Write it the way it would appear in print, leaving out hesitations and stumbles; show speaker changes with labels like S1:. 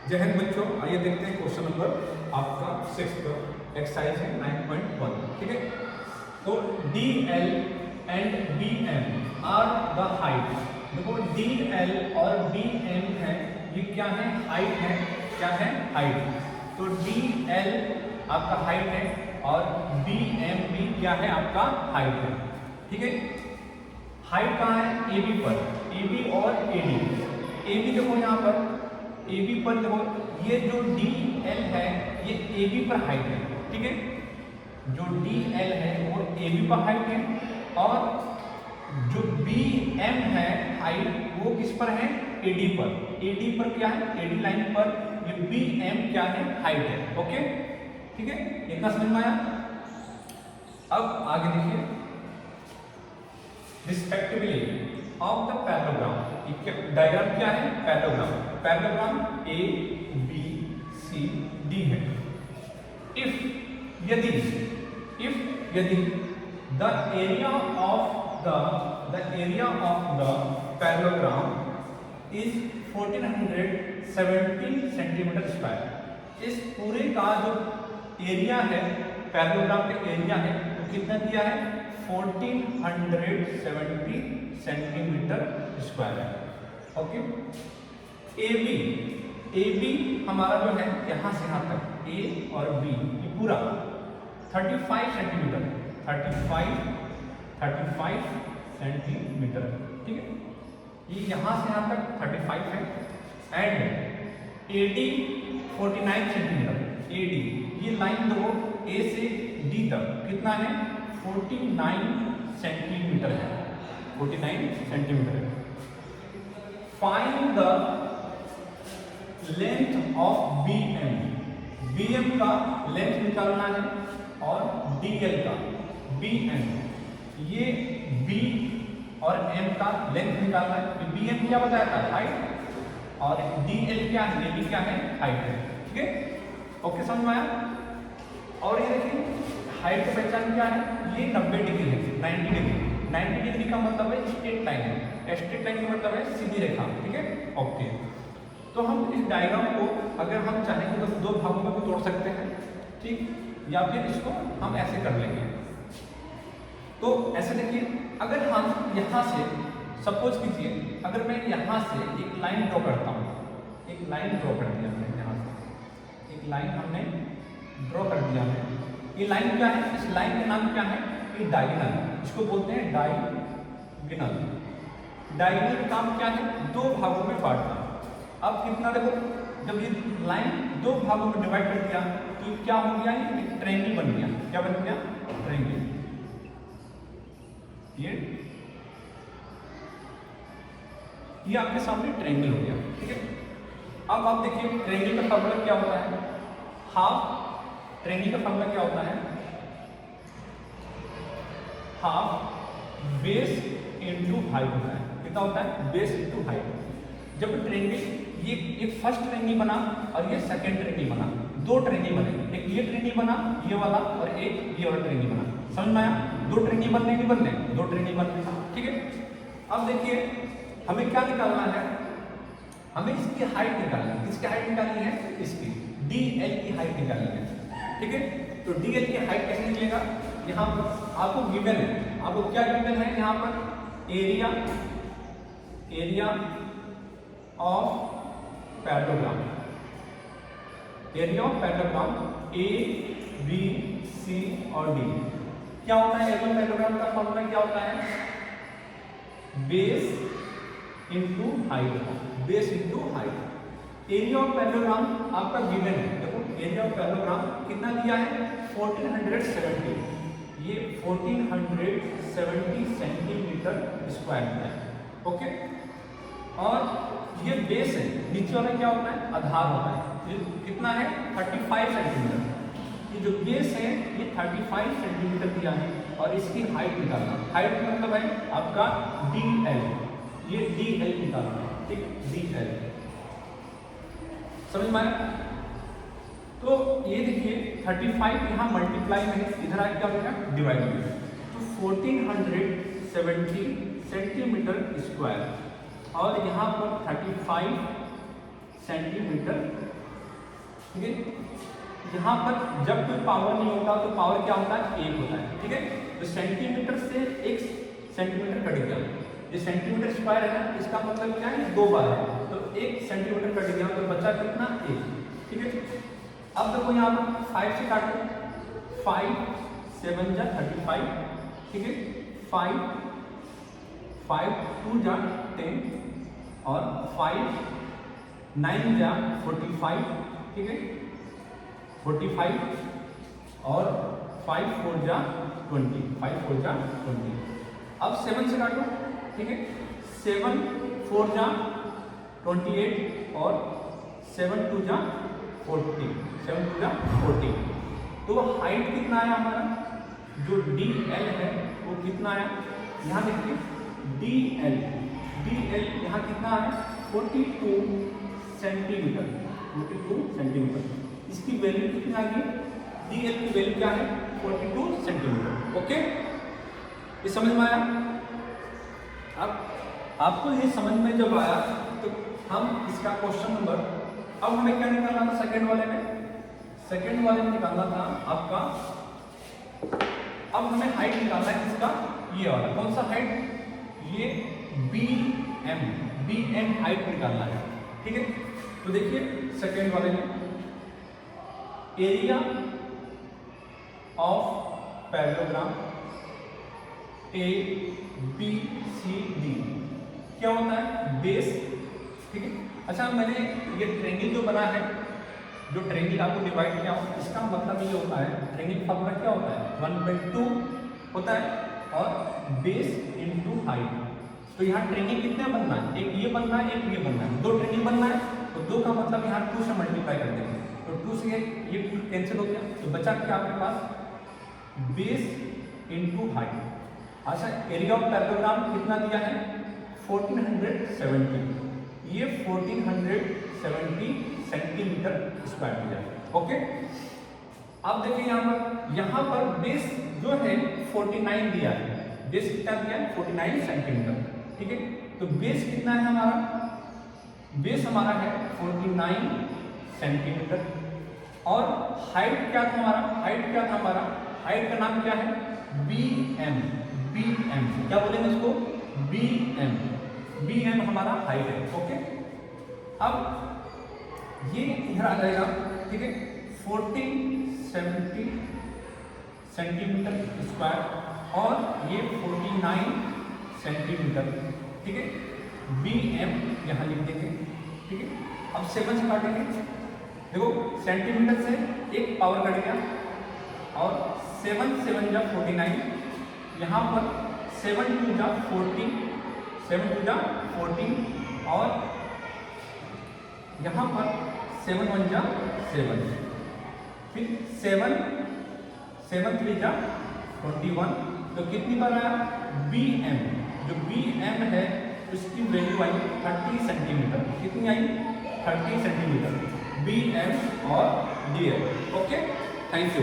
S1: जय हिंद बच्चों, आइए देखते हैं क्वेश्चन नंबर आपका 6 का एक्सरसाइज है 9.1। ठीक है, तो D L and B M are the height. देखो डी एल और बी एम है, ये क्या है? हाइट है। क्या है? हाइट। तो डी एल आपका हाइट है और बी एम भी क्या है? आपका हाइट है। ठीक है, हाइट कहाँ है? ए बी पर, ए बी और ए डी। ए बी देखो यहाँ पर, ए बी पर देखो, ये जो डी एल है ये ए बी पर हाइट है। ठीक है, जो डी एल है वो ए बी पर हाइट है और जो बी एम है हाइट वो किस पर है? ए डी पर। ए डी पर क्या है? ए डी लाइन पर ये बी एम क्या है? हाइट है। ओके, ठीक है, इतना समझ में आया। अब आगे देखिए, respectively of the parallelogram. Diagram क्या है? Parallelogram. Parallelogram A B C D है। इफ यदि the area of the parallelogram is 1417 centimetre square. इस पूरे का जो एरिया है, पैराग्राम का एरिया है, तो कितना दिया है? 1470 सेंटीमीटर स्क्वायर है। ओके, ए बी हमारा जो है यहाँ से यहाँ तक, ए और बी ये पूरा 35 सेंटीमीटर, 35 सेंटीमीटर। ठीक है, ये यहाँ से यहाँ तक 35 है and A D 49 centimetre. A D ये लाइन दो ए से डी तक कितना है? 49 सेंटीमीटर है, 49 सेंटीमीटर है। Find the length of B M. B M का लेंथ निकालना है और डी एल का, बी एम ये बी और एम का लेंथ निकालना है। बी एम क्या बताया था? हाइट, और डी एल क्या है? ये भी क्या है? हाइट है। ठीक है, ओके, समझ में आया। और ये देखिए, हाइट की पहचान क्या है? ये 90 डिग्री है, 90 डिग्री। 90 डिग्री का मतलब है स्ट्रेट लाइन है। स्ट्रेट लाइन का मतलब है सीधी रेखा। ठीक है, ओके। तो हम इस डायग्राम को अगर हम चाहेंगे तो दो भागों में भी तोड़ सकते हैं, ठीक, या फिर इसको हम ऐसे कर लेंगे। तो ऐसे देखिए, अगर हम यहाँ से सपोज कीजिए, अगर मैं यहाँ से एक लाइन ड्रॉ करता हूँ, एक लाइन ड्रॉ कर दिया हमने, यहाँ से एक लाइन हमने ड्रॉ कर दिया है। ये लाइन क्या है? इस लाइन का नाम क्या है? ये डायगोनल, इसको बोलते हैं डायगोनल। डायगोनल का काम क्या है? दो भागों में बांटना। अब कितना देखो, जब ये लाइन दो भागों में डिवाइड कर दिया तो क्या हो गया? ये ट्रायंगल बन गया। क्या बन गया? ट्रायंगल। ये आपके सामने ट्रायंगल हो गया। ठीक है, अब आप देखिए ट्रायंगल का फॉर्मूला क्या होता है? हाफ। ट्रायंगल का फॉर्मूला क्या होता है? हाफ बेस इनटू हाइट होता है। कितना होता है? Base into height. जब ट्रायंगल, ये एक फर्स्ट ट्रायंगल बना और ये सेकंड ट्रायंगल बना, दो ट्रायंगल बने। एक ये ट्रायंगल बना ये वाला और एक ये वाला ट्रायंगल बना। समझ में आया? दो ट्रायंगल बनने नहीं बनने, दो ट्रायंगल बनने। ठीक है, अब देखिए हमें क्या निकालना है? हमें इसकी हाइट निकालनी है। किसकी हाइट निकालनी है? इसकी, डी एल की हाइट निकालनी है। ठीक है, तो डी एल की हाइट कैसे निकलेगा? यहाँ पर आपको गिवन है, आपको क्या गिवन है? यहाँ पर area of parallelogram, area of parallelogram A B C और डी। क्या होता है एरिया ऑफ पैराग्राम का फॉर्मूला? क्या होता है? Base into height, base into height. Area of parallelogram आपका गिवन है। देखो एरिया ऑफ पैराग्राम कितना दिया है? 1470। ये 1470 सेंटीमीटर स्क्वायर है। ओके, और ये बेस है, नीचे वाला क्या होता है? आधार होता है। ये कितना है? 35 सेंटीमीटर। ये जो बेस है ये 35 सेंटीमीटर दिया है और इसकी हाइट निकालना। हाइट मतलब है आपका डी एल, ये डी एल निकालना है। ठीक, डी एल समझ में आया? तो ये देखिए 35 यहाँ मल्टीप्लाई में इधर आके क्या हो गया? डिवाइड हो गया। तो 1470 सेंटीमीटर स्क्वायर और यहाँ पर 35 सेंटीमीटर। ठीक है, यहाँ पर जब कोई पावर नहीं होता तो पावर क्या होता है, 1 होता है। ठीक है, तो सेंटीमीटर से 1 सेंटीमीटर कट गया, ये सेंटीमीटर स्क्वायर है ना, इसका मतलब क्या है, 2 बार है, तो 1 सेंटीमीटर कट गया तो बचा कितना, 1। ठीक है, अब देखो यहाँ पर 5 से काटो, 5 7 जा 35। ठीक है, 5 5 2 जा 10 और 5 9 जा 45। ठीक है, 45 और 5 4 जा 20, 5 4 जा 20। अब 7 से काटो। ठीक है, 7 4 जा 28 और 7 2 जा 40, 7 2 जा 40। तो हाइट कितना आया हमारा, जो DL है वो कितना आया, यहाँ देखिए DL यहाँ कितना आया, 42 सेंटीमीटर, 42 सेंटीमीटर। इसकी वैल्यू कितनी आ गई, DL की वैल्यू क्या है, 42 सेंटीमीटर। ओके, ये समझ में आया। अब आपको ये समझ में जब आया तो हम इसका क्वेश्चन नंबर, अब हमें क्या निकालना था सेकंड वाले में निकालना था आपका, अब हमें हाइट निकालना है इसका, ये वाला कौन सा हाइट, ये BM हाइट निकालना है। ठीक है, तो देखिए सेकंड वाले में एरिया ऑफ पैरेललोग्राम ABCD क्या होता है, बेस। ठीक है, अच्छा मैंने ये ट्रायंगल जो बना है, जो ट्रायंगल आपको डिवाइड किया हो, इसका मतलब ये होता है, ट्रायंगल फॉर्मूला क्या होता है, 1/2 होता है और बेस इनटू हाइट। तो यहाँ ट्रायंगल कितने बनना है, एक ये बनना है, एक ये बनना है, 2 ट्रायंगल बनना है, तो 2 का मतलब यहाँ 2 से मल्टीप्लाई कर देंगे, तो 2 से ये कैंसिल हो गया, तो बचा क्या आपके पास, बेस इनटू हाइट। अच्छा, एरिया ऑफ पैरेललोग्राम कितना दिया है, 1470, ये 1470 सेंटीमीटर स्क्वायर दिया है। ओके, अब देखिए यहाँ पर बेस जो है 49 दिया है, बेस कितना दिया है, 49 सेंटीमीटर। ठीक है, तो बेस कितना है हमारा, बेस हमारा है 49 सेंटीमीटर और हाइट क्या था हमारा, हाइट का नाम क्या है, BM। क्या बोलेंगे इसको, BM हमारा हाइट है। ओके, अब ये इधर आ जाएगा। ठीक है, 1470 सेंटीमीटर स्क्वायर और ये 49 सेंटीमीटर। ठीक है, BM यहाँ लिख देंगे। ठीक है, अब 7 से काटेंगे, देखो सेंटीमीटर से 1 पावर कट गया और 7 7 जा 49, यहाँ पर 7 2 जा 40, 7 2 जा 40 और यहाँ पर 7 1 जा 7, फिर 7 3 जा 21, तो कितनी बार आया, BM, जो BM है उसकी वैल्यू आई 30 सेंटीमीटर। कितनी आई, 30 सेंटीमीटर BM और DL। Okay, thank you.